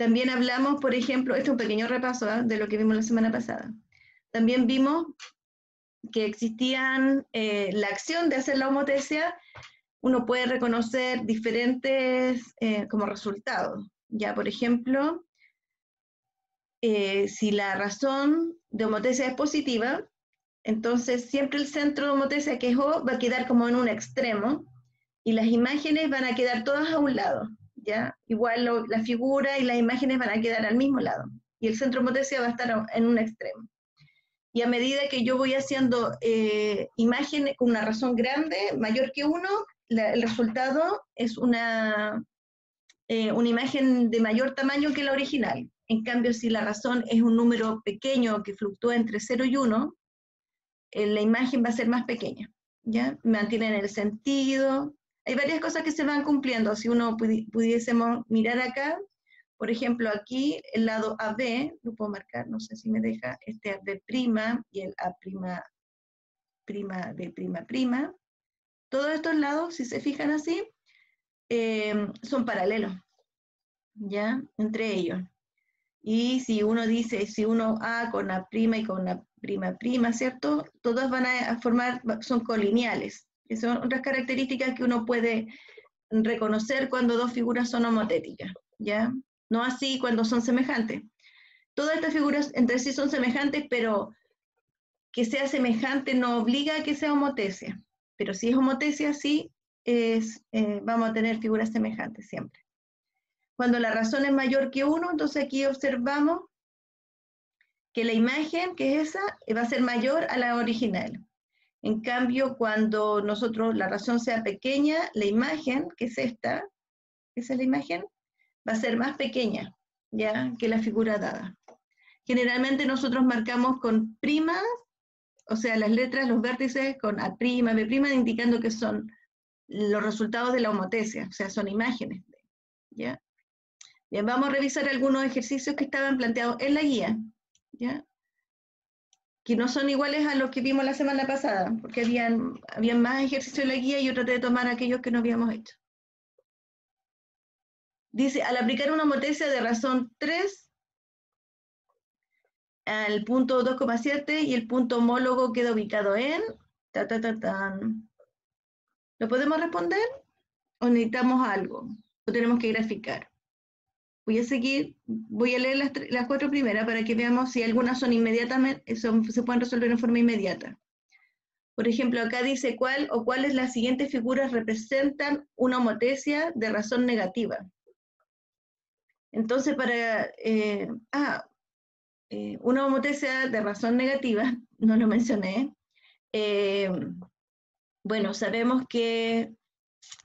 También hablamos, por ejemplo, este es un pequeño repaso de lo que vimos la semana pasada. También vimos que existían la acción de hacer la homotesia, uno puede reconocer diferentes como resultados. Ya, por ejemplo, si la razón de homotesia es positiva, entonces siempre el centro de homotesia, que es O, va a quedar como en un extremo, y las imágenes van a quedar todas a un lado, ¿ya? Igual la figura y las imágenes van a quedar al mismo lado, y el centro de homotesia va a estar en un extremo. Y a medida que yo voy haciendo imágenes con una razón grande, mayor que 1, el resultado es una imagen de mayor tamaño que la original. En cambio, si la razón es un número pequeño que fluctúa entre 0 y 1, la imagen va a ser más pequeña, ¿ya? Mantienen el sentido. Hay varias cosas que se van cumpliendo. Si uno pudiésemos mirar acá, por ejemplo, aquí el lado AB, lo puedo marcar, no sé si me deja, este AB' y el A' B''. Todos estos lados, si se fijan así, son paralelos, ¿ya? Entre ellos. Y si uno dice, si uno A con A' y con A', ¿cierto? Todas van a formar, son colineales. Que son otras características que uno puede reconocer cuando dos figuras son homotéticas, ¿ya? No así cuando son semejantes. Todas estas figuras entre sí son semejantes, pero que sea semejante no obliga a que sea homotesia. Pero si es homotesia, sí, vamos a tener figuras semejantes siempre. Cuando la razón es mayor que 1, entonces aquí observamos que la imagen, que es esa, va a ser mayor a la original. En cambio, cuando la razón sea pequeña, la imagen, que es esta, esa es la imagen, va a ser más pequeña, ¿ya? Que la figura dada. Generalmente nosotros marcamos con primas, o sea, las letras, los vértices con A', B', indicando que son los resultados de la homotesia, o sea, son imágenes, ¿ya? Bien, vamos a revisar algunos ejercicios que estaban planteados en la guía, ¿ya? Que no son iguales a los que vimos la semana pasada, porque habían más ejercicios en la guía y yo traté de tomar aquellos que no habíamos hecho. Dice, al aplicar una homotesia de razón 3 al punto 2,7 y el punto homólogo queda ubicado en... ¿Lo podemos responder o necesitamos algo? ¿O tenemos que graficar? Voy a leer las 4 primeras para que veamos si algunas son inmediatamente, se pueden resolver en forma inmediata. Por ejemplo, acá dice cuál o cuáles las siguientes figuras representan una homotesia de razón negativa. Entonces, una homotesia de razón negativa, no lo mencioné. Bueno, sabemos que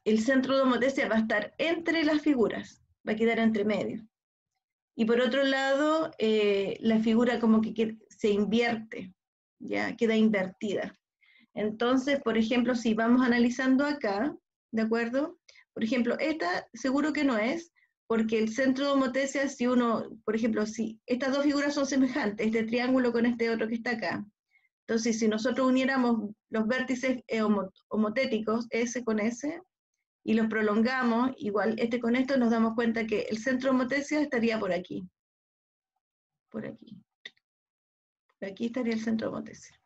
el centro de homotesia va a estar entre las figuras, va a quedar entre medio. Y por otro lado, la figura como que se invierte, ya queda invertida. Entonces, por ejemplo, si vamos analizando acá, ¿de acuerdo? Por ejemplo, esta seguro que no es, porque el centro de homotesia, si uno, por ejemplo, si estas dos figuras son semejantes, este triángulo con este otro que está acá, entonces si nosotros uniéramos los vértices homotéticos, S con S, y los prolongamos, igual este con esto, nos damos cuenta que el centro de homotesia estaría por aquí. Por aquí. Por aquí estaría el centro de homotesia.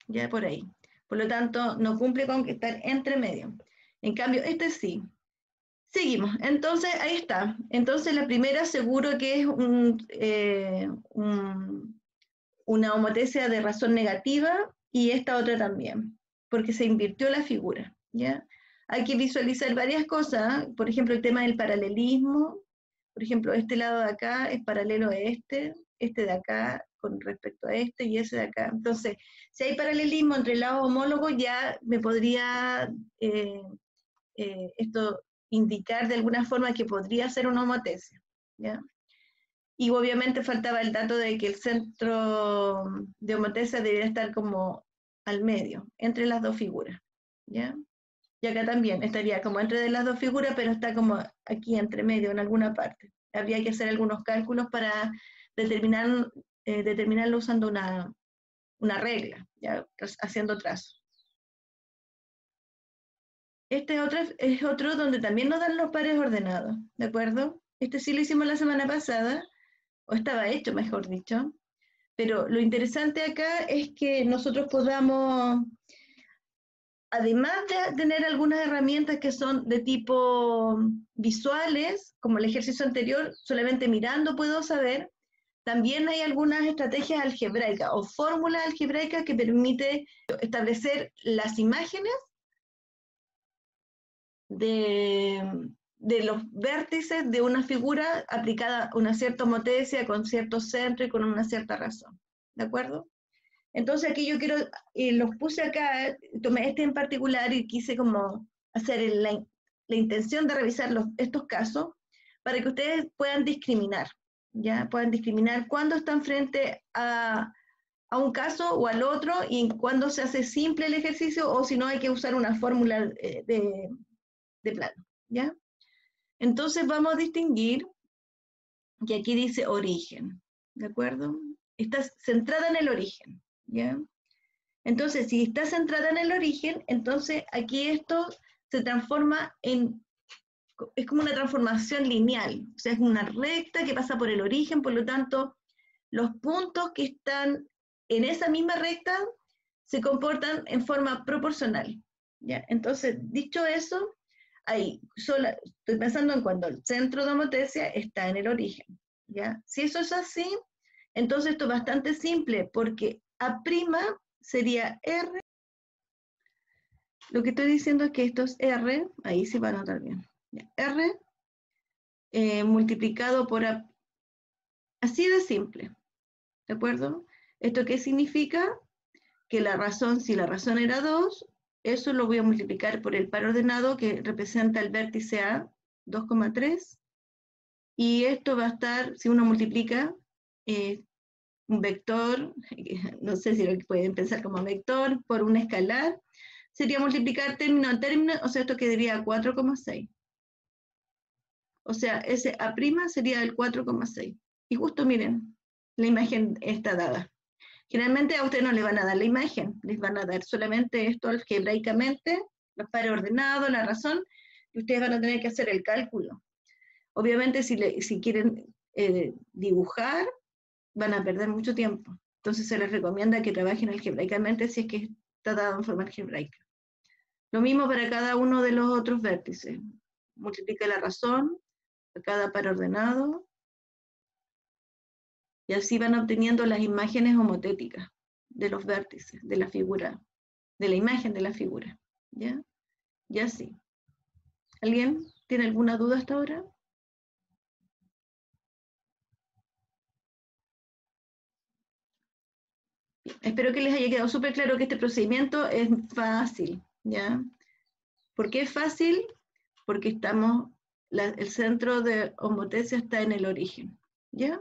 Ya por ahí. Por lo tanto, no cumple con estar entre medio. En cambio, este sí. Seguimos. Entonces, ahí está. Entonces, la primera seguro que es una homotesia de razón negativa y esta otra también, porque se invirtió la figura, ¿ya? Hay que visualizar varias cosas, por ejemplo, el tema del paralelismo. Por ejemplo, este lado de acá es paralelo a este de acá con respecto a este y ese de acá. Entonces, si hay paralelismo entre lados homólogos, ya me podría esto indicar de alguna forma que podría ser una homotesia, ¿ya? Y obviamente faltaba el dato de que el centro de homotesia debería estar como al medio, entre las dos figuras, ¿ya? Y acá también estaría como entre las dos figuras, pero está como aquí entre medio, en alguna parte. Habría que hacer algunos cálculos para determinarlo usando una regla, ¿ya? Haciendo trazo. Este es otro donde también nos dan los pares ordenados, ¿de acuerdo? Este sí lo hicimos la semana pasada, o estaba hecho, mejor dicho. Pero lo interesante acá es que nosotros podamos, además de tener algunas herramientas que son de tipo visuales, como el ejercicio anterior, solamente mirando puedo saber, también hay algunas estrategias algebraicas o fórmulas algebraicas que permiten establecer las imágenes de los vértices de una figura aplicada a una cierta homotesia, con cierto centro y con una cierta razón. ¿De acuerdo? Entonces aquí yo quiero, los puse acá, tomé este en particular y quise como hacer la intención de revisar estos casos para que ustedes puedan discriminar, ¿ya? Puedan discriminar cuándo están frente a un caso o al otro y cuándo se hace simple el ejercicio o si no hay que usar una fórmula de plano, ¿ya? Entonces vamos a distinguir que aquí dice origen, ¿de acuerdo? Está centrada en el origen, ¿ya? Entonces, si está centrada en el origen, entonces aquí esto se transforma es como una transformación lineal, o sea, es una recta que pasa por el origen, por lo tanto, los puntos que están en esa misma recta se comportan en forma proporcional, ¿ya? Entonces, dicho eso, ahí, estoy pensando en cuando el centro de homotesia está en el origen, ¿ya? Si eso es así, entonces esto es bastante simple, porque A' sería R, lo que estoy diciendo es que esto es R, ahí se va a notar bien, ¿ya? R multiplicado por A, así de simple, ¿de acuerdo? ¿Esto qué significa? Que la razón, si la razón era 2, eso lo voy a multiplicar por el par ordenado que representa el vértice A, 2,3, y esto va a estar, si uno multiplica un vector, no sé si lo pueden pensar como vector, por un escalar, sería multiplicar término a término, o sea, esto quedaría 4,6. O sea, ese A' sería el 4,6. Y justo miren, la imagen está dada. Generalmente a ustedes no les van a dar la imagen, les van a dar solamente esto algebraicamente, los pares ordenados, la razón, y ustedes van a tener que hacer el cálculo. Obviamente si quieren dibujar, van a perder mucho tiempo. Entonces se les recomienda que trabajen algebraicamente si es que está dado en forma algebraica. Lo mismo para cada uno de los otros vértices. Multiplica la razón a cada par ordenado, y así van obteniendo las imágenes homotéticas de los vértices, de la figura, de la imagen de la figura. ¿Ya? Y así. ¿Alguien tiene alguna duda hasta ahora? Bien, espero que les haya quedado súper claro que este procedimiento es fácil, ¿ya? ¿Por qué es fácil? Porque el centro de homotesia está en el origen, ¿ya?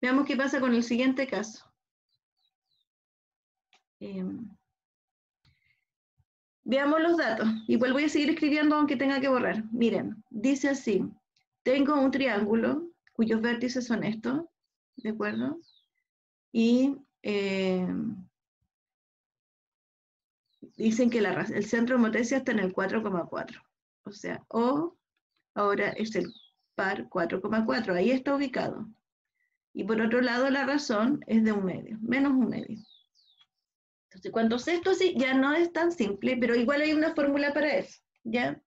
Veamos qué pasa con el siguiente caso. Veamos los datos. Igual voy a seguir escribiendo aunque tenga que borrar. Miren, dice así. Tengo un triángulo cuyos vértices son estos, ¿de acuerdo? Y dicen que el centro de homotesia está en el 4,4. O sea, O ahora es el par 4,4. Ahí está ubicado. Y por otro lado, la razón es de 1/2, menos 1/2. Entonces, cuando sé esto sí, ya no es tan simple, pero igual hay una fórmula para eso, ¿ya?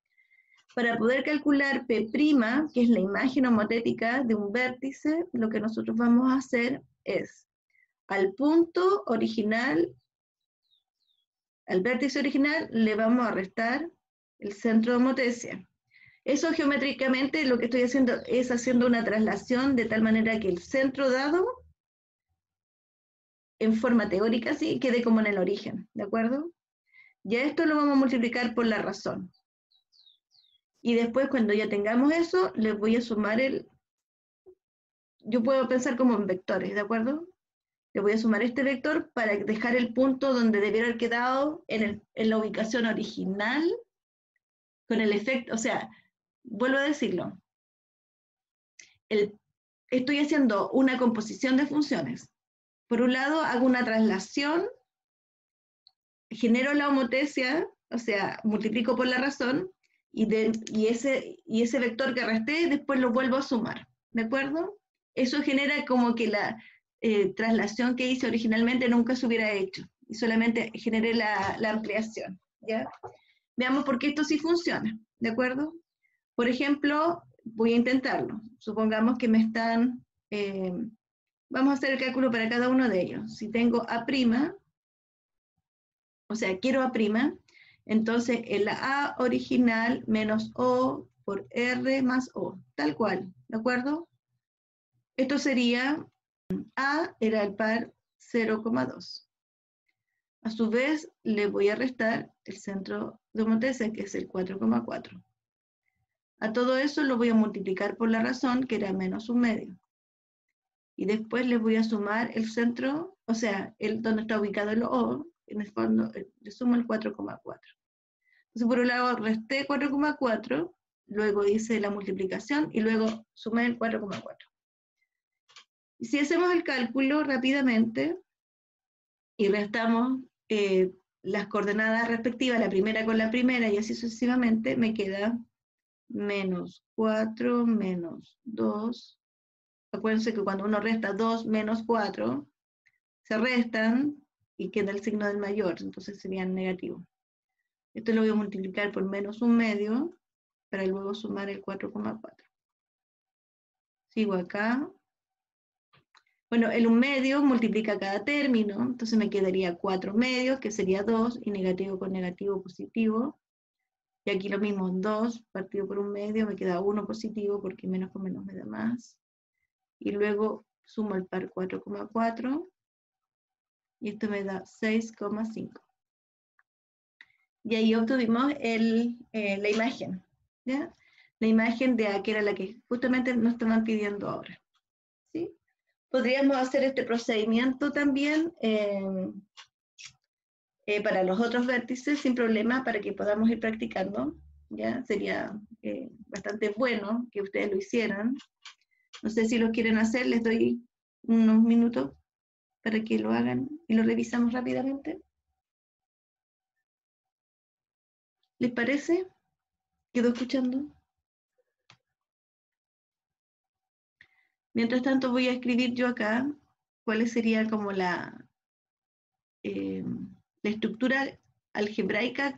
Para poder calcular P', que es la imagen homotética de un vértice, lo que nosotros vamos a hacer es, al punto original, al vértice original, le vamos a restar el centro de homotesia. Eso geométricamente lo que estoy haciendo es haciendo una traslación de tal manera que el centro dado, en forma teórica, sí, quede como en el origen, ¿de acuerdo? Ya esto lo vamos a multiplicar por la razón. Y después, cuando ya tengamos eso, les voy a sumar yo puedo pensar como en vectores, ¿de acuerdo? Le voy a sumar este vector para dejar el punto donde debiera haber quedado en la ubicación original, con el efecto, o sea, vuelvo a decirlo, estoy haciendo una composición de funciones. Por un lado, hago una traslación, genero la homotesia o sea, multiplico por la razón, y ese vector que resté, después lo vuelvo a sumar, ¿de acuerdo? Eso genera como que la traslación que hice originalmente nunca se hubiera hecho, y solamente generé la ampliación, ¿ya? Veamos por qué esto sí funciona, ¿de acuerdo? Por ejemplo, voy a intentarlo. Supongamos que me están, vamos a hacer el cálculo para cada uno de ellos. Si tengo A', o sea, quiero A', entonces en la A original menos O por R más O, tal cual, ¿de acuerdo? Esto sería, A era el par 0,2. A su vez, le voy a restar el centro de homotesa, que es el 4,4. A todo eso lo voy a multiplicar por la razón, que era menos 1/2. Y después le voy a sumar el centro, o sea, donde está ubicado el O, en el fondo le sumo el 4,4. Entonces, por un lado, resté 4,4, luego hice la multiplicación y luego sumé el 4,4. Y si hacemos el cálculo rápidamente y restamos las coordenadas respectivas, la primera con la primera y así sucesivamente, me queda menos 4 menos 2. Acuérdense que cuando uno resta 2 menos 4, se restan y queda el signo del mayor, entonces serían negativos. Esto lo voy a multiplicar por menos 1/2 para luego sumar el 4,4. Sigo acá. Bueno, el 1/2 multiplica cada término, entonces me quedaría 4/2, que sería 2, y negativo con negativo positivo. Y aquí lo mismo, 2 partido por 1/2, me queda 1 positivo, porque menos con menos me da más. Y luego sumo el par 4,4, y esto me da 6,5. Y ahí obtuvimos la imagen, ¿ya? La imagen de A, que era la que justamente nos estaban pidiendo ahora, ¿sí? Podríamos hacer este procedimiento también para los otros vértices sin problema, para que podamos ir practicando, ¿ya? Sería bastante bueno que ustedes lo hicieran. No sé si lo quieren hacer, les doy unos minutos para que lo hagan y lo revisamos rápidamente. ¿Les parece? ¿Quedó escuchando? Mientras tanto voy a escribir yo acá cuál sería como la estructura algebraica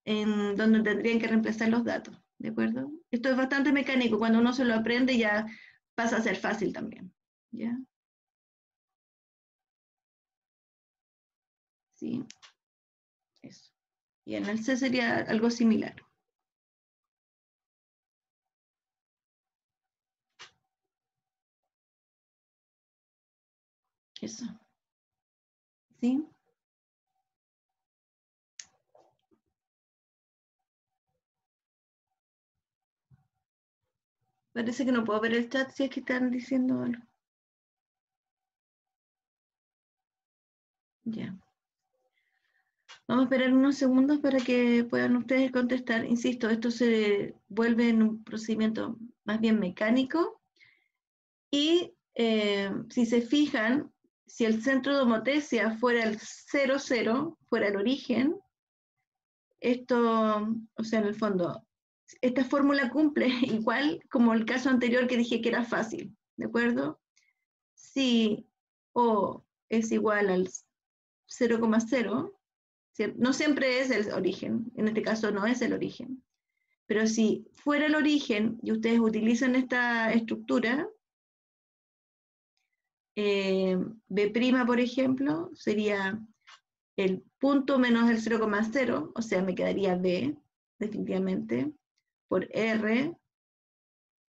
en donde tendrían que reemplazar los datos, ¿de acuerdo? Esto es bastante mecánico, cuando uno se lo aprende ya pasa a ser fácil también, ¿ya? Sí, eso. Y en el C sería algo similar. Eso. ¿Sí? Parece que no puedo ver el chat si es que están diciendo algo. Ya. Vamos a esperar unos segundos para que puedan ustedes contestar. Insisto, esto se vuelve en un procedimiento más bien mecánico. Y si se fijan, si el centro de homotesia fuera el 0, 0, fuera el origen, esto, o sea, en el fondo, esta fórmula cumple igual como el caso anterior que dije que era fácil, ¿de acuerdo? Si O es igual al 0,0, no siempre es el origen, en este caso no es el origen, pero si fuera el origen y ustedes utilizan esta estructura, B', por ejemplo, sería el punto menos el 0,0, o sea, me quedaría B, definitivamente, por R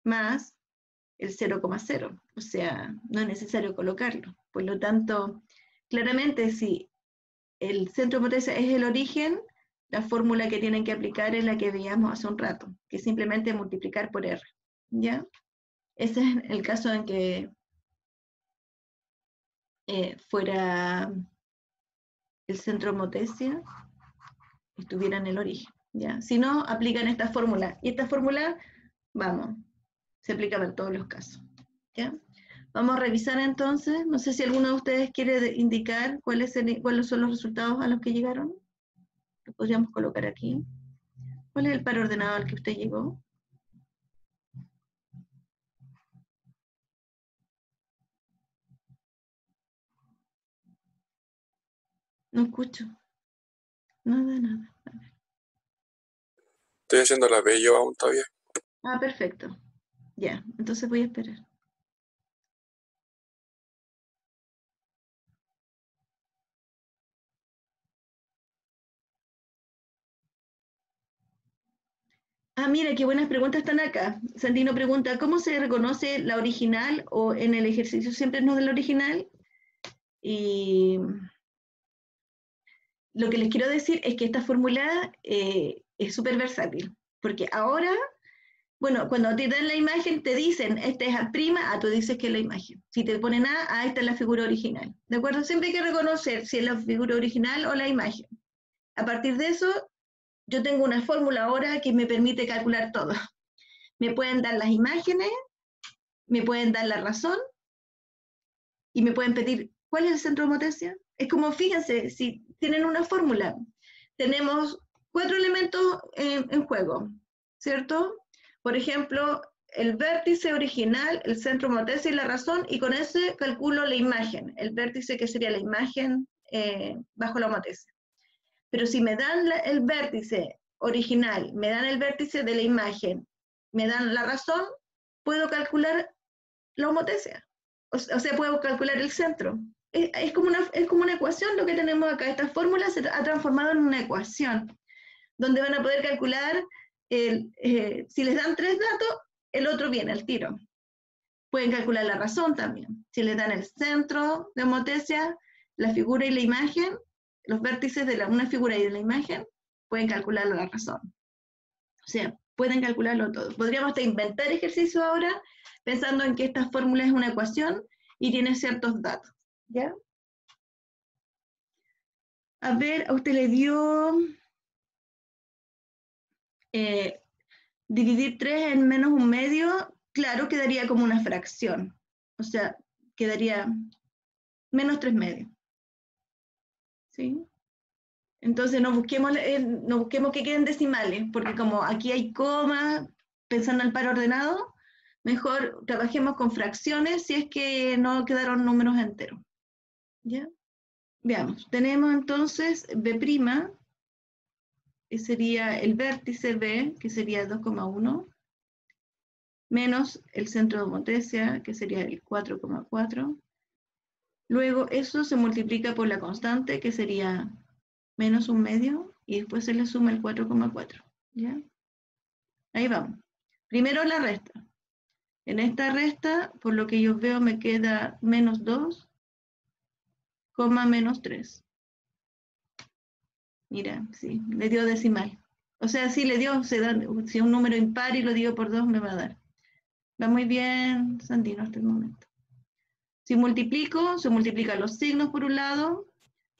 más el 0,0, o sea, no es necesario colocarlo. Por lo tanto, claramente, si el centro de potencia es el origen, la fórmula que tienen que aplicar es la que veíamos hace un rato, que es simplemente multiplicar por R, ¿ya? Ese es el caso en que fuera el centro de motesia estuviera en el origen, ¿ya? Si no, aplican esta fórmula. Y esta fórmula, vamos, se aplica para todos los casos, ¿ya? Vamos a revisar entonces. No sé si alguno de ustedes quiere indicar cuáles son los resultados a los que llegaron. Lo podríamos colocar aquí. ¿Cuál es el par ordenado al que usted llegó? No escucho. Nada. Estoy haciendo la B yo aún todavía. Ah, perfecto. Ya, entonces voy a esperar. Ah, mira, qué buenas preguntas están acá. Sandino pregunta, ¿cómo se reconoce la original o en el ejercicio siempre no de la original? Y lo que les quiero decir es que esta fórmula es súper versátil, porque ahora, bueno, cuando te dan la imagen te dicen, esta es A', tú dices que es la imagen. Si te ponen A, esta es la figura original. ¿De acuerdo? Siempre hay que reconocer si es la figura original o la imagen. A partir de eso, yo tengo una fórmula ahora que me permite calcular todo. Me pueden dar las imágenes, me pueden dar la razón y me pueden pedir, ¿cuál es el centro de Motesia? Es como, fíjense, si tienen una fórmula, tenemos 4 elementos en juego, ¿cierto? Por ejemplo, el vértice original, el centro de Motesia y la razón, y con ese calculo la imagen, el vértice que sería la imagen bajo la Motesia. Pero si me dan el vértice original, me dan el vértice de la imagen, me dan la razón, puedo calcular la homotesia. O sea, puedo calcular el centro. Es como una ecuación lo que tenemos acá. Esta fórmula se ha transformado en una ecuación, donde van a poder calcular, si les dan 3 datos, el otro viene al tiro. Pueden calcular la razón también. Si les dan el centro de homotesia, la figura y la imagen, los vértices de una figura y de la imagen, pueden calcular la razón. O sea, pueden calcularlo todo. Podríamos hasta inventar ejercicios ahora pensando en que esta fórmula es una ecuación y tiene ciertos datos. ¿Ya? A ver, a usted le dio dividir 3 en menos un medio, claro, quedaría como una fracción. O sea, quedaría menos 3 medios. ¿Sí? Entonces no busquemos que queden decimales, porque como aquí hay comas, pensando en el par ordenado, mejor trabajemos con fracciones si es que no quedaron números enteros. ¿Ya? Veamos, tenemos entonces B', que sería el vértice B, que sería 2,1, menos el centro de homotesia, que sería el 4,4. Luego eso se multiplica por la constante, que sería menos un medio, y después se le suma el 4,4. ¿Ya? Ahí vamos. Primero la resta. En esta resta, por lo que yo veo, me queda menos 2, menos 3. Mira, sí, le dio decimal. O sea, sí le dio, si un número impar y lo digo por 2 me va a dar. Va muy bien, Sandino, hasta el momento. Si multiplico, se multiplican los signos por un lado,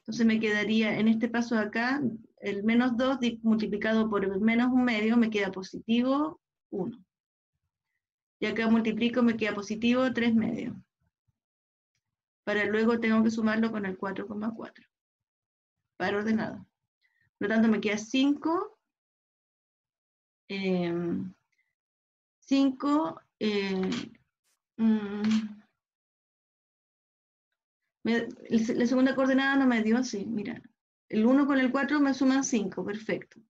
entonces me quedaría en este paso de acá, el menos 2 multiplicado por el menos un medio me queda positivo 1. Y acá multiplico, me queda positivo 3 medios. Para luego tengo que sumarlo con el 4,4. Para ordenado. Por lo tanto, me queda 5. 5. La segunda coordenada no me dio así, mira. El 1 con el 4 me suman 5, perfecto.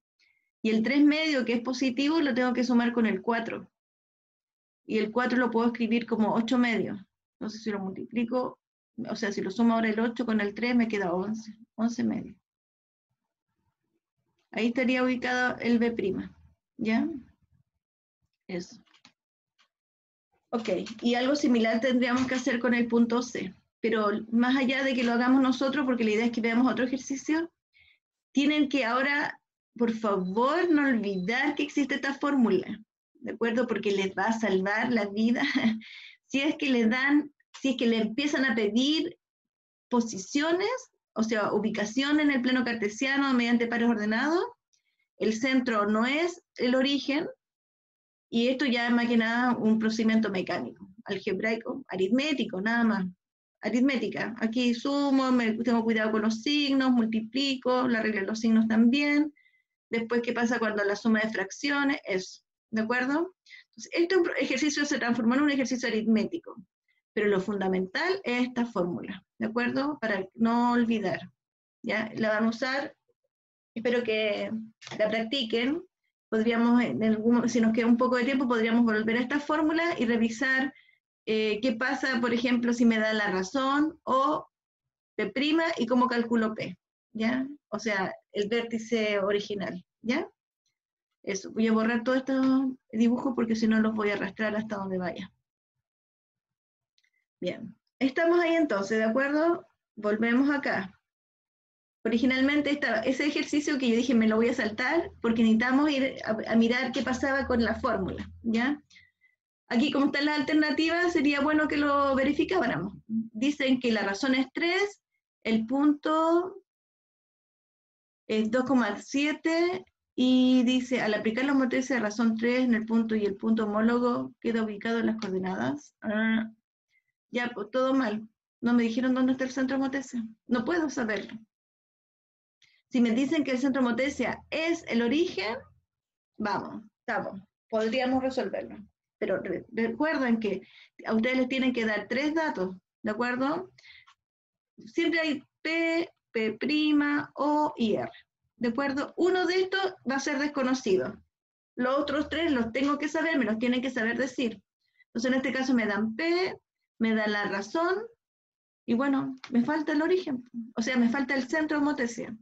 Y el 3 medio, que es positivo, lo tengo que sumar con el 4. Y el 4 lo puedo escribir como 8 medios. Entonces, si lo multiplico, o sea, si lo sumo ahora el 8 con el 3, me queda 11. 11 medios. Ahí estaría ubicado el B'. ¿Ya? Eso. Ok, y algo similar tendríamos que hacer con el punto C. Pero más allá de que lo hagamos nosotros, porque la idea es que veamos otro ejercicio, tienen que ahora, por favor, no olvidar que existe esta fórmula, ¿de acuerdo? Porque les va a salvar la vida si es que le empiezan a pedir posiciones, o sea, ubicación en el plano cartesiano mediante pares ordenados, el centro no es el origen, y esto ya es más que nada un procedimiento mecánico, algebraico, aritmético, nada más. Aritmética, aquí sumo, tengo cuidado con los signos, multiplico, la regla de los signos también, después qué pasa cuando la suma de fracciones, eso, ¿de acuerdo? Entonces, este ejercicio se transformó en un ejercicio aritmético, pero lo fundamental es esta fórmula, ¿de acuerdo? Para no olvidar, ¿ya? La van a usar, espero que la practiquen, podríamos, si nos queda un poco de tiempo, podríamos volver a esta fórmula y revisar qué pasa, por ejemplo, si me da la razón o P' y cómo calculo P, ¿ya? O sea, el vértice original, ¿ya? Eso, voy a borrar todos estos dibujos porque si no los voy a arrastrar hasta donde vaya. Bien, estamos ahí entonces, ¿de acuerdo? Volvemos acá. Originalmente ese ejercicio que yo dije me lo voy a saltar porque necesitamos ir a mirar qué pasaba con la fórmula, ¿ya? Aquí, como están las alternativas, sería bueno que lo verificáramos. Dicen que la razón es 3, el punto es 2,7 y dice, al aplicar la homotesa de razón 3 en el punto y el punto homólogo queda ubicado en las coordenadas. Ya, pues todo mal. No me dijeron dónde está el centro homotesa. No puedo saberlo. Si me dicen que el centro homotesa es el origen, vamos, estamos. Podríamos resolverlo. Pero recuerden que a ustedes les tienen que dar 3 datos, ¿de acuerdo? Siempre hay P, P', O y R, ¿de acuerdo? Uno de estos va a ser desconocido. Los otros 3 los tengo que saber, me los tienen que saber decir. Entonces en este caso me dan P, me dan la razón, y bueno, me falta el origen, o sea, me falta el centro homotesa.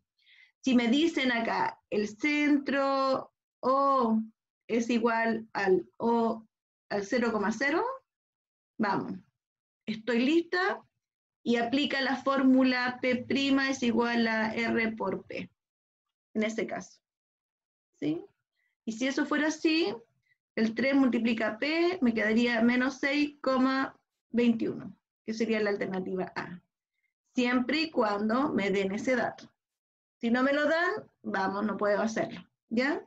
Si me dicen acá, el centro O es igual al O al 0,0, vamos, estoy lista y aplica la fórmula P' es igual a R por P, en este caso, ¿sí? Y si eso fuera así, el 3 multiplica P, me quedaría menos 6,21, que sería la alternativa A, siempre y cuando me den ese dato. Si no me lo dan, vamos, no puedo hacerlo, ¿ya?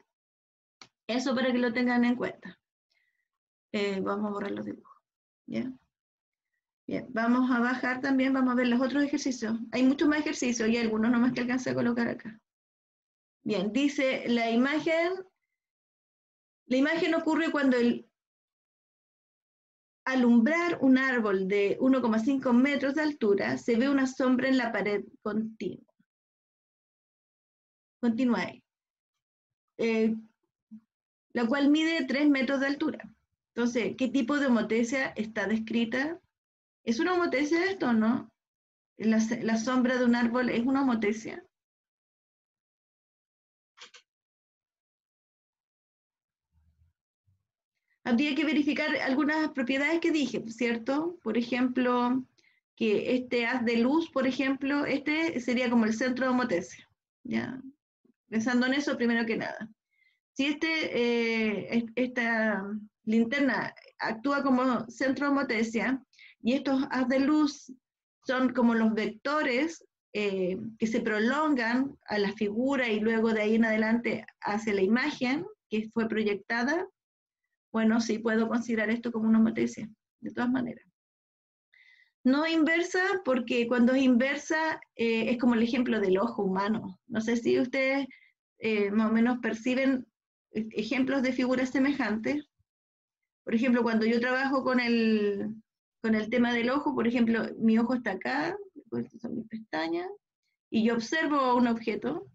Eso para que lo tengan en cuenta. Vamos a borrar los dibujos, ¿ya? Bien, vamos a bajar también, vamos a ver los otros ejercicios. Hay muchos más ejercicios y algunos nomás que alcancé a colocar acá. Bien, dice la imagen ocurre cuando el alumbrar un árbol de 1,5 metros de altura se ve una sombra en la pared continua. Continúa ahí. La cual mide 3 metros de altura. Entonces, ¿qué tipo de homotesia está descrita? ¿Es una homotesia esto o no? ¿La sombra de un árbol es una homotesia? Habría que verificar algunas propiedades que dije, ¿cierto? Por ejemplo, que este haz de luz, por ejemplo, este sería como el centro de homotesia, ¿ya? Pensando en eso primero que nada. Si esta linterna actúa como centro de homotesia y estos haz de luz son como los vectores que se prolongan a la figura y luego de ahí en adelante hacia la imagen que fue proyectada, bueno, sí puedo considerar esto como una homotesia, de todas maneras. No inversa, porque cuando es inversa es como el ejemplo del ojo humano. No sé si ustedes más o menos perciben ejemplos de figuras semejantes. Por ejemplo, cuando yo trabajo con el tema del ojo, por ejemplo, mi ojo está acá, estas son mis pestañas, y yo observo un objeto,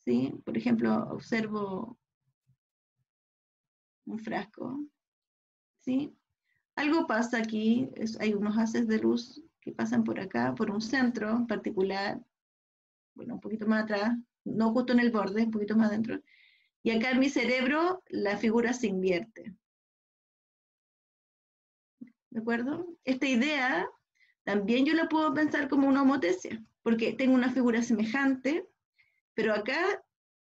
¿sí? Por ejemplo, observo un frasco, ¿sí? Algo pasa aquí, hay unos haces de luz que pasan por acá, por un centro en particular, bueno, un poquito más atrás, no justo en el borde, un poquito más adentro, y acá en mi cerebro la figura se invierte. ¿De acuerdo? Esta idea también yo la puedo pensar como una homotesia, porque tengo una figura semejante, pero acá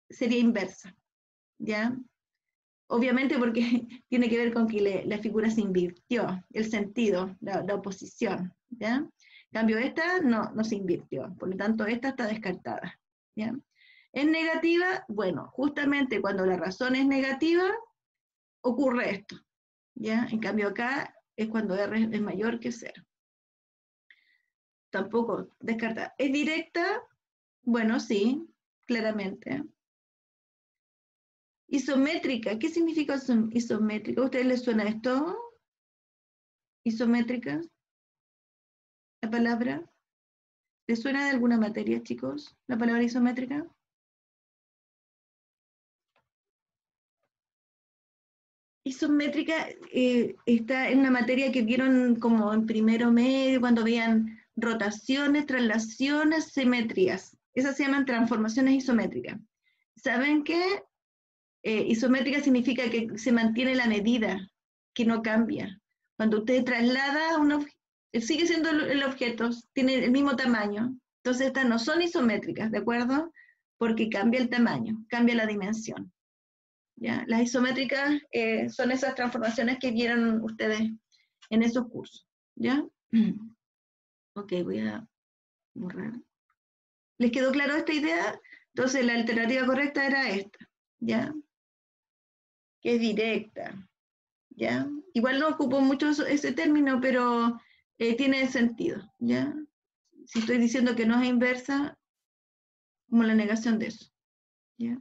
sería inversa, ¿ya? Obviamente porque tiene que ver con que la figura se invirtió, el sentido, la oposición, ¿ya? En cambio, esta no se invirtió, por lo tanto, esta está descartada, ¿ya? ¿Es negativa? Bueno, justamente cuando la razón es negativa, ocurre esto, ¿ya? En cambio, acá es cuando R es mayor que 0. Tampoco descartada. ¿Es directa? Bueno, sí, claramente. Isométrica, ¿qué significa isométrica? ¿A ustedes les suena esto? Isométrica, la palabra. ¿Les suena de alguna materia, chicos, la palabra isométrica? Isométrica está en una materia que vieron como en primero medio, cuando veían rotaciones, traslaciones, simetrías. Esas se llaman transformaciones isométricas. ¿Saben qué? Isométrica significa que se mantiene la medida, que no cambia. Cuando usted traslada un objeto, sigue siendo el objeto, tiene el mismo tamaño. Entonces estas no son isométricas, ¿de acuerdo? Porque cambia el tamaño, cambia la dimensión. ¿Ya? Las isométricas son esas transformaciones que vieron ustedes en esos cursos. ¿Ya? Ok, voy a borrar. ¿Les quedó claro esta idea? Entonces la alternativa correcta era esta. ¿Ya? Que es directa. ¿Ya? Igual no ocupo mucho ese término, pero tiene sentido. ¿Ya? Si estoy diciendo que no es inversa, como la negación de eso. ¿Ya?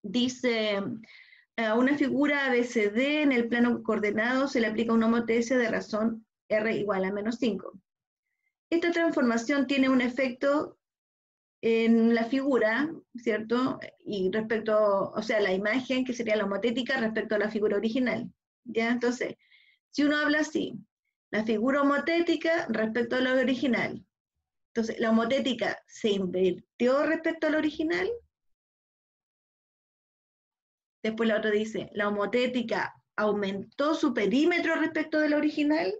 Dice, a una figura ABCD en el plano coordenado se le aplica una homotesia de razón R igual a menos 5. Esta transformación tiene un efecto en la figura, ¿cierto? Y respecto, o sea, la imagen, que sería la homotética respecto a la figura original. ¿Ya? Entonces, si uno habla así, la figura homotética respecto a la original. Entonces, la homotética se invirtió respecto a la original. Después la otra dice, la homotética aumentó su perímetro respecto de la original.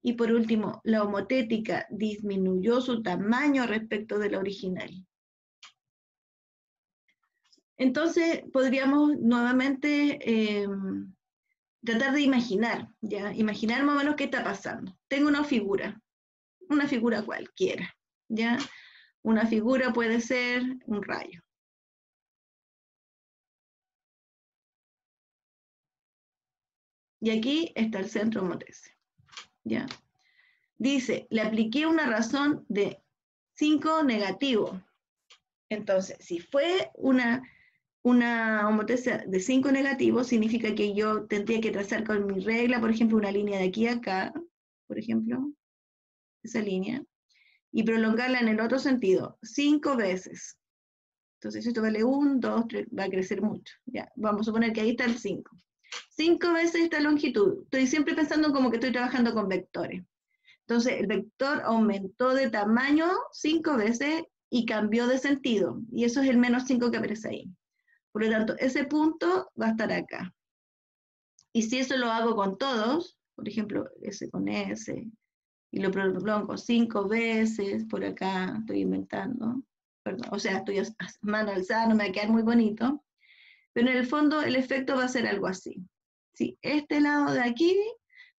Y por último, la homotética disminuyó su tamaño respecto de la original. Entonces, podríamos nuevamente tratar de imaginar, ¿ya? Imaginar más o menos qué está pasando. Tengo una figura cualquiera, ¿ya? Una figura puede ser un rayo. Y aquí está el centro motriz, ¿ya? Dice, le apliqué una razón de 5 negativo. Entonces, si fue una homotesia de 5 negativos, significa que yo tendría que trazar con mi regla, por ejemplo, una línea de aquí a acá, por ejemplo, esa línea, y prolongarla en el otro sentido, 5 veces. Entonces, esto vale 1, 2, 3, va a crecer mucho. Ya, vamos a suponer que ahí está el 5. 5 veces esta longitud. Estoy siempre pensando como que estoy trabajando con vectores. Entonces, el vector aumentó de tamaño 5 veces y cambió de sentido. Y eso es el menos 5 que aparece ahí. Por lo tanto, ese punto va a estar acá. Y si eso lo hago con todos, por ejemplo, S con S, y lo prolongo 5 veces, por acá estoy inventando, perdón, o sea, estoy a mano alzada, no me va a quedar muy bonito, pero en el fondo el efecto va a ser algo así. Si este lado de aquí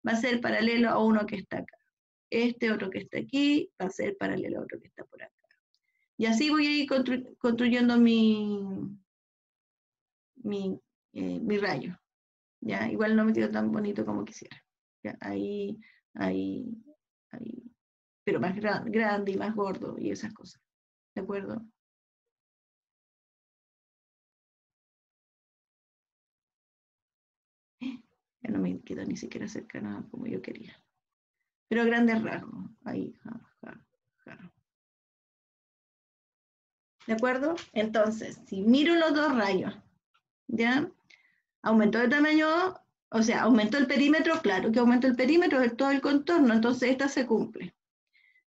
va a ser paralelo a uno que está acá. Este otro que está aquí va a ser paralelo a otro que está por acá. Y así voy a ir construyendo mi rayo. ¿Ya? Igual no me quedó tan bonito como quisiera. ¿Ya? Ahí, pero más grande y más gordo y esas cosas. ¿De acuerdo? Ya no me quedó ni siquiera cercana como yo quería. Pero a grandes rasgos. Ahí, ¿De acuerdo? Entonces, si miro los dos rayos, ¿ya? Aumentó de tamaño, o sea, aumentó el perímetro, claro que aumentó el perímetro de todo el contorno, entonces esta se cumple.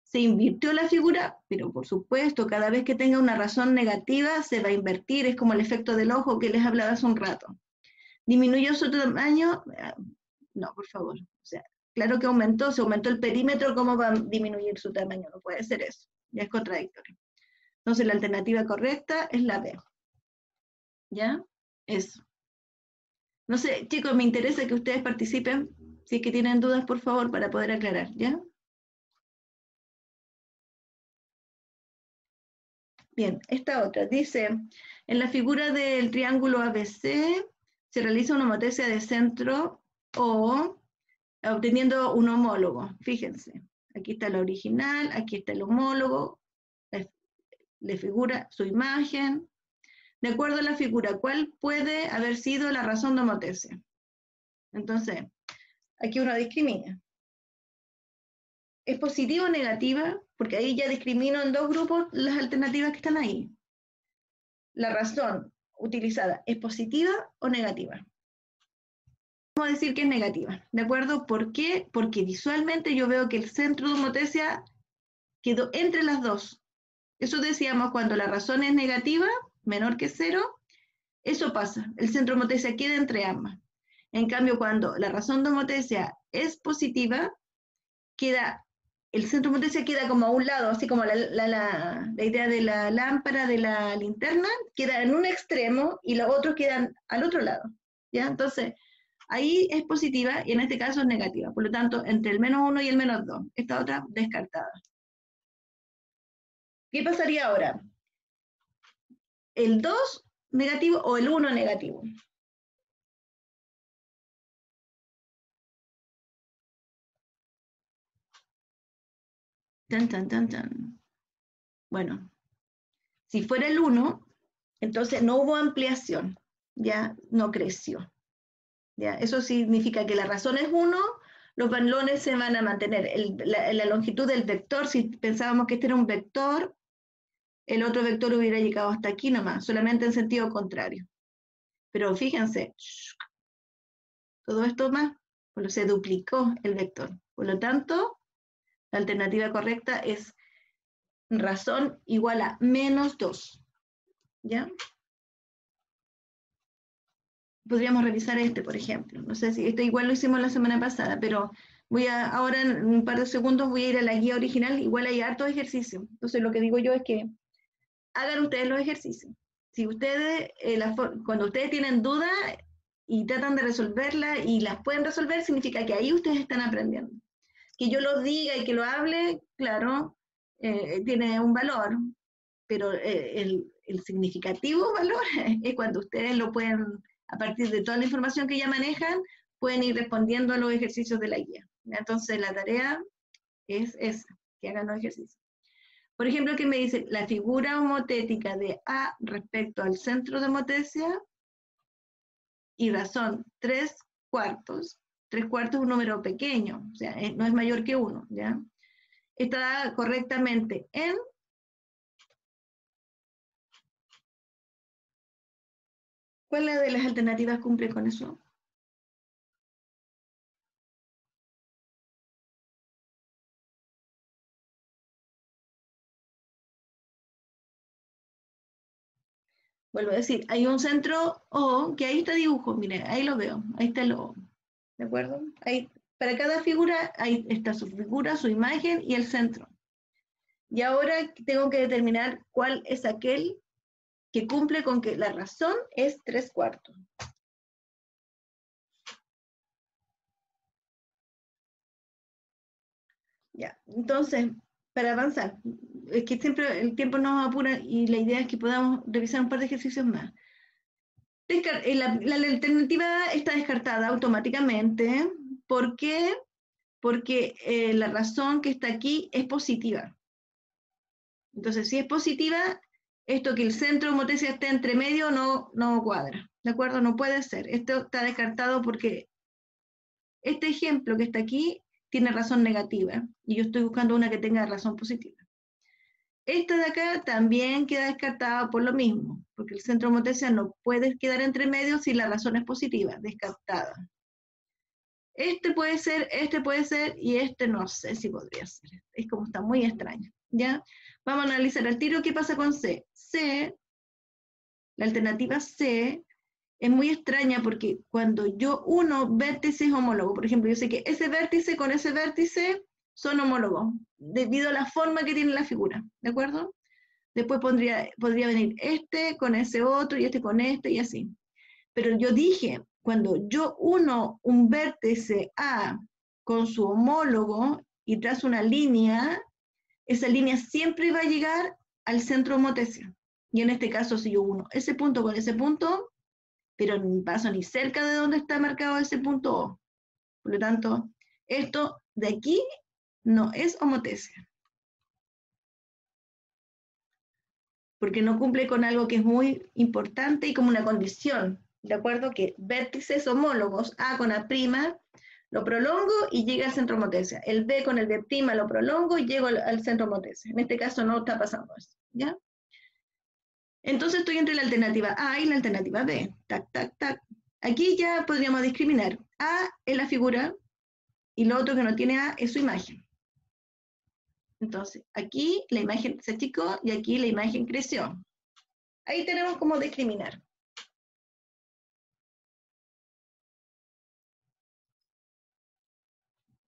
Se invirtió la figura, pero por supuesto, cada vez que tenga una razón negativa se va a invertir, es como el efecto del ojo que les hablaba hace un rato. ¿Disminuyó su tamaño? No, por favor. O sea, claro que aumentó, se aumentó el perímetro, ¿cómo va a disminuir su tamaño? No puede ser eso, ya es contradictorio. Entonces la alternativa correcta es la B. ¿Ya? Eso. No sé, chicos, me interesa que ustedes participen. Si es que tienen dudas, por favor, para poder aclarar, ¿ya? Bien, esta otra. Dice, en la figura del triángulo ABC se realiza una homotesia de centro O obteniendo un homólogo. Fíjense, aquí está la original, aquí está el homólogo, le figura su imagen. De acuerdo a la figura, ¿cuál puede haber sido la razón de homotesia? Entonces, aquí uno discrimina. ¿Es positiva o negativa? Porque ahí ya discrimino en dos grupos las alternativas que están ahí. La razón utilizada, ¿es positiva o negativa? Vamos a decir que es negativa, ¿de acuerdo? ¿Por qué? Porque visualmente yo veo que el centro de homotesia quedó entre las dos. Eso decíamos, cuando la razón es negativa, menor que 0, eso pasa, el centro de homotesia queda entre ambas. En cambio, cuando la razón de homotesia es positiva, queda, el centro de homotesia queda como a un lado, así como la idea de la lámpara, de la linterna, queda en un extremo y los otros quedan al otro lado, ¿ya? Entonces, ahí es positiva y en este caso es negativa. Por lo tanto, entre el -1 y el -2. Esta otra descartada. ¿Qué pasaría ahora? ¿El 2 negativo o el 1 negativo? Tan, tan, tan, tan. Bueno, si fuera el 1, entonces no hubo ampliación, ya no creció. ¿Ya? Eso significa que la razón es 1, los balones se van a mantener. La longitud del vector, si pensábamos que este era un vector, el otro vector hubiera llegado hasta aquí nomás, solamente en sentido contrario. Pero fíjense, todo esto más, pues se duplicó el vector. Por lo tanto, la alternativa correcta es razón igual a -2. ¿Ya? Podríamos revisar este, por ejemplo. No sé si este igual lo hicimos la semana pasada, pero ahora en un par de segundos voy a ir a la guía original, igual hay hartos ejercicios. Entonces lo que digo yo es que hagan ustedes los ejercicios. Si ustedes, cuando ustedes tienen dudas y tratan de resolverla y las pueden resolver, significa que ahí ustedes están aprendiendo. Que yo lo diga y que lo hable, claro, tiene un valor, pero el significativo valor es cuando ustedes lo pueden, a partir de toda la información que ya manejan, pueden ir respondiendo a los ejercicios de la guía. Entonces la tarea es esa, que hagan los ejercicios. Por ejemplo, que me dice la figura homotética de A respecto al centro de homotesia y razón 3/4. 3/4 es un número pequeño, o sea, no es mayor que 1, ¿ya? Está correctamente en ¿cuál de las alternativas cumple con eso? Vuelvo a decir, hay un centro O, que ahí está dibujo, mire, ahí lo veo, ahí está el O, ¿de acuerdo? Ahí, para cada figura, ahí está su figura, su imagen y el centro. Y ahora tengo que determinar cuál es aquel que cumple con que la razón es 3/4. Ya, entonces, para avanzar, es que siempre el tiempo nos apura y la idea es que podamos revisar un par de ejercicios más. La alternativa está descartada automáticamente. ¿Por qué? Porque la razón que está aquí es positiva. Entonces, si es positiva, esto que el centro de homotesia esté entre medio no cuadra. ¿De acuerdo? No puede ser. Esto está descartado porque este ejemplo que está aquí tiene razón negativa y yo estoy buscando una que tenga razón positiva. Esta de acá también queda descartada por lo mismo, porque el centro de homotesia no puede quedar entre medio si la razón es positiva, descartada. Este puede ser, y este no sé si podría ser. Es como está muy extraño, ¿ya? Vamos a analizar al tiro qué pasa con C. C, la alternativa C, es muy extraña porque cuando yo uno vértices homólogos, por ejemplo, yo sé que ese vértice con ese vértice son homólogos, debido a la forma que tiene la figura, ¿de acuerdo? Después podría venir este con ese otro y este con este y así. Pero yo dije, cuando yo uno un vértice A con su homólogo y trazo una línea, esa línea siempre va a llegar al centro homotesia. Y en este caso, si yo uno ese punto con ese punto, pero no paso ni cerca de donde está marcado ese punto O. Por lo tanto, esto de aquí no es homotesia. porque no cumple con algo que es muy importante y como una condición, ¿de acuerdo? Que vértices homólogos A con A', lo prolongo y llega al centro motesia. El B con el B' lo prolongo y llego al centro motesia. En este caso no está pasando eso, ¿ya? Entonces estoy entre la alternativa A y la alternativa B. Tac, tac, tac. Aquí ya podríamos discriminar. A es la figura y lo otro que no tiene A es su imagen. Entonces, aquí la imagen se achicó y aquí la imagen creció. Ahí tenemos cómo discriminar.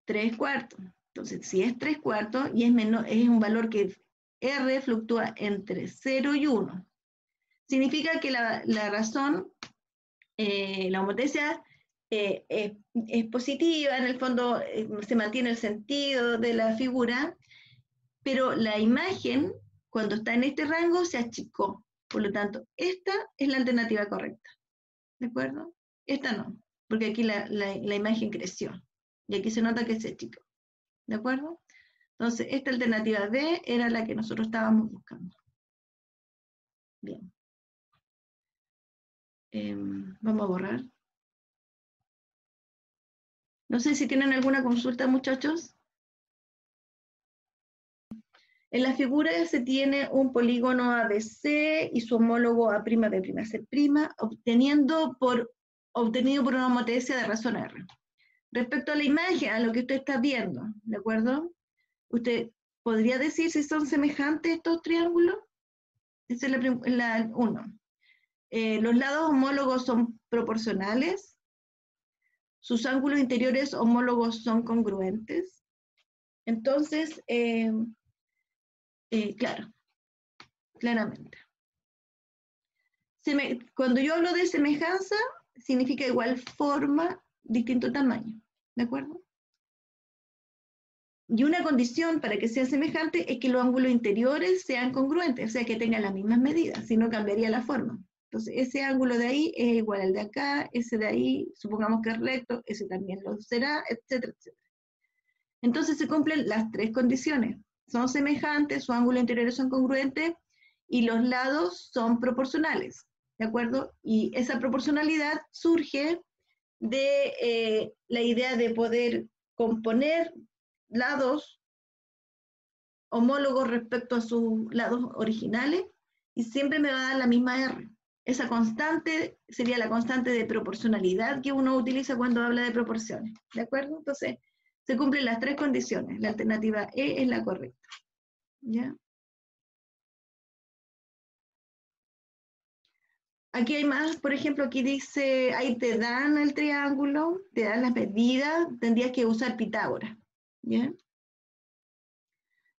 Tres cuartos. Entonces, si es 3/4 y es menor, es un valor que R fluctúa entre 0 y 1. Significa que la razón, la homotesia es positiva, en el fondo se mantiene el sentido de la figura, pero la imagen, cuando está en este rango, se achicó. Por lo tanto, esta es la alternativa correcta. ¿De acuerdo? Esta no, porque aquí la imagen creció. Y aquí se nota que se achicó. ¿De acuerdo? Entonces, esta alternativa B era la que nosotros estábamos buscando. Bien. Vamos a borrar. No sé si tienen alguna consulta, muchachos. En la figura se tiene un polígono ABC y su homólogo A'B'C', obtenido por una homotesia de razón R. Respecto a la imagen, a lo que usted está viendo, ¿de acuerdo? ¿Usted podría decir si son semejantes estos triángulos? Esa es la 1. Los lados homólogos son proporcionales. Sus ángulos interiores homólogos son congruentes. Entonces, claro, claramente. Cuando yo hablo de semejanza, significa igual forma, distinto tamaño, ¿de acuerdo? Y una condición para que sea semejante es que los ángulos interiores sean congruentes, o sea, que tengan las mismas medidas, si no cambiaría la forma. Entonces, ese ángulo de ahí es igual al de acá, ese de ahí, supongamos que es recto, ese también lo será, etcétera, etcétera. Entonces, se cumplen las tres condiciones. Son semejantes, sus ángulos interiores son congruentes y los lados son proporcionales, ¿de acuerdo? Y esa proporcionalidad surge de la idea de poder componer lados homólogos respecto a sus lados originales y siempre me va a dar la misma R. Esa constante sería la constante de proporcionalidad que uno utiliza cuando habla de proporciones, ¿de acuerdo? Entonces, se cumplen las tres condiciones. La alternativa E es la correcta, ¿ya? Aquí hay más, por ejemplo, aquí dice, ahí te dan el triángulo, te dan las medidas, tendrías que usar Pitágoras, ¿ya?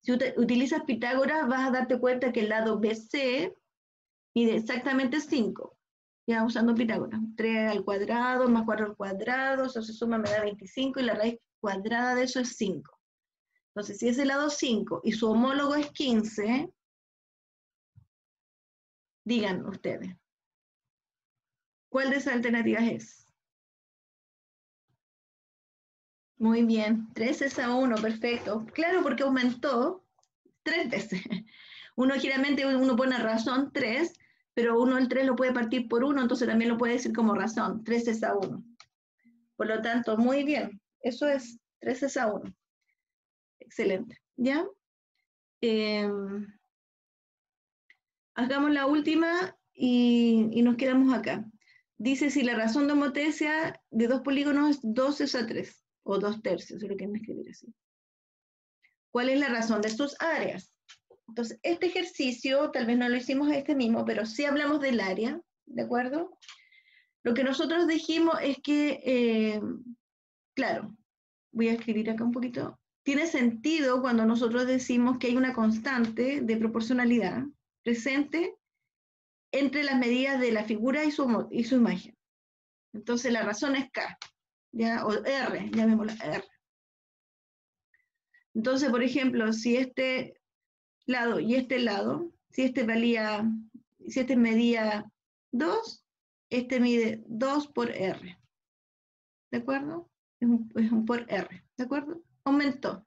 Si utilizas Pitágoras, vas a darte cuenta que el lado BC mide exactamente 5, ya usando Pitágoras. 3 al cuadrado más 4 al cuadrado, eso se suma, me da 25 y la raíz cuadrada de eso es 5. Entonces, si es el lado 5 y su homólogo es 15, digan ustedes, ¿cuál de esas alternativas es? Muy bien, 3:1, perfecto. Claro, porque aumentó 3 veces. Uno generalmente uno pone razón 3, pero uno el 3 lo puede partir por 1, entonces también lo puede decir como razón, 3:1. Por lo tanto, muy bien, eso es 3:1. Excelente, ¿ya? Hagamos la última y nos quedamos acá. Dice si la razón de homotesia de dos polígonos es 2:3, o 2/3, si lo quieren escribir así. ¿Cuál es la razón de sus áreas? Entonces, este ejercicio, tal vez no lo hicimos este mismo, pero sí hablamos del área, ¿de acuerdo? Lo que nosotros dijimos es que, claro, voy a escribir acá un poquito, tiene sentido cuando nosotros decimos que hay una constante de proporcionalidad presente entre las medidas de la figura y su imagen. Entonces la razón es K, ¿ya? O R, llamémosla R. Entonces, por ejemplo, si este lado y este lado, si este medía 2, este mide 2 por R. ¿De acuerdo? Es un por R. ¿De acuerdo? Aumentó.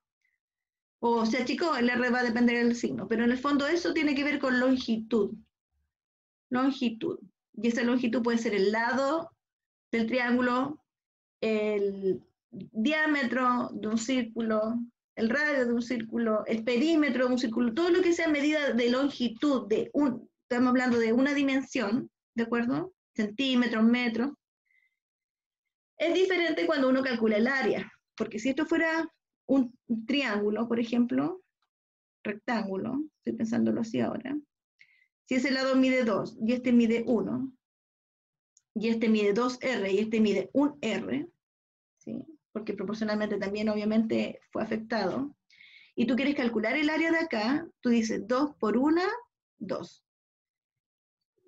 O se achicó, el R va a depender del signo, pero en el fondo eso tiene que ver con longitud. Longitud. Y esa longitud puede ser el lado del triángulo, el diámetro de un círculo, el radio de un círculo, el perímetro de un círculo, todo lo que sea medida de longitud, estamos hablando de una dimensión, ¿de acuerdo? Centímetros, metros. Es diferente cuando uno calcula el área, porque si esto fuera un triángulo, por ejemplo, rectángulo, estoy pensándolo así ahora, si ese lado mide 2 y este mide 1, y este mide 2R y este mide 1R, ¿sí? Porque proporcionalmente también obviamente fue afectado, y tú quieres calcular el área de acá, tú dices 2 por 1, 2.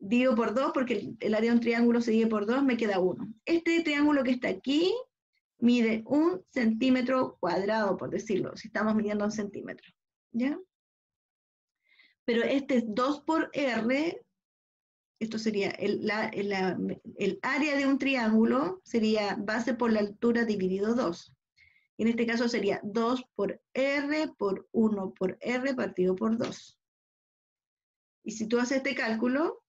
Divido por 2 porque el área de un triángulo se divide por 2, me queda 1. Este triángulo que está aquí mide 1 centímetro cuadrado, por decirlo, si estamos midiendo en centímetros, ¿ya? Pero este es 2 por R, esto sería el área de un triángulo, sería base por la altura dividido 2. Y en este caso sería 2 por R por 1 por R partido por 2. Y si tú haces este cálculo,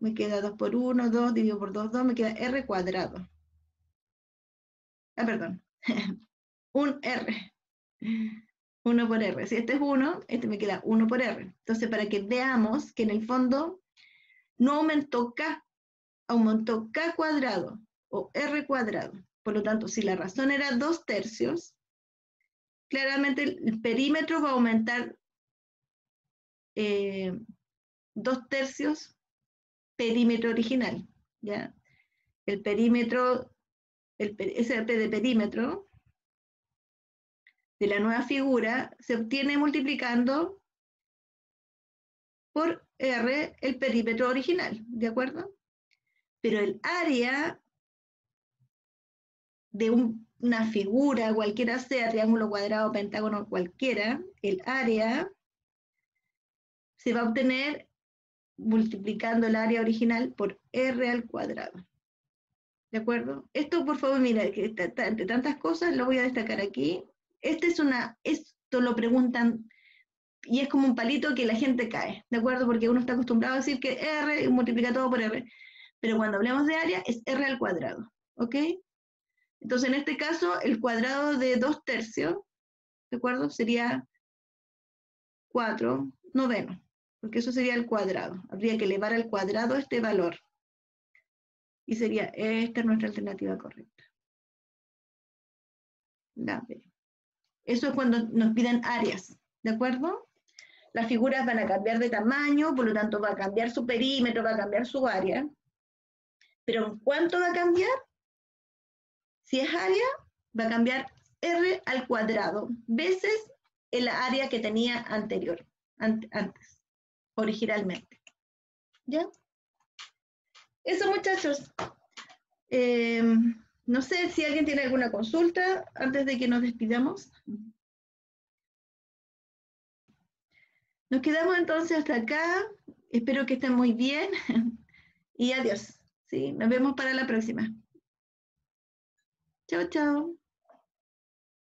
me queda 2 por 1, 2 dividido por 2, 2, me queda R cuadrado. Ah, perdón. Un R. 1 por R. Si este es 1, este me queda 1 por R. Entonces, para que veamos que en el fondo no aumentó K, aumentó K cuadrado o R cuadrado. Por lo tanto, si la razón era 2 tercios, claramente el perímetro va a aumentar 2 tercios perímetro original, ¿ya? El perímetro, ese de perímetro de la nueva figura se obtiene multiplicando por R el perímetro original, ¿de acuerdo? Pero el área de una figura, cualquiera sea, triángulo, cuadrado, pentágono, cualquiera, el área se va a obtener multiplicando el área original por R al cuadrado. ¿De acuerdo? Esto, por favor, mira, que entre tantas cosas, lo voy a destacar aquí. Esto lo preguntan, y es como un palito que la gente cae, ¿de acuerdo? Porque uno está acostumbrado a decir que R multiplica todo por R. Pero cuando hablemos de área, es R al cuadrado, ¿ok? Entonces, en este caso, el cuadrado de 2 tercios, ¿de acuerdo? Sería 4 novenos, porque eso sería el cuadrado. Habría que elevar al cuadrado este valor. Y sería, esta es nuestra alternativa correcta. La B. Eso es cuando nos piden áreas, ¿de acuerdo? Las figuras van a cambiar de tamaño, por lo tanto va a cambiar su perímetro, va a cambiar su área. Pero ¿en cuánto va a cambiar? Si es área, va a cambiar R al cuadrado, veces el área que tenía antes, originalmente. ¿Ya? Eso, muchachos. No sé si alguien tiene alguna consulta antes de que nos despidamos. Nos quedamos entonces hasta acá. Espero que estén muy bien. Y adiós. ¿Sí? Nos vemos para la próxima. Chao, chao.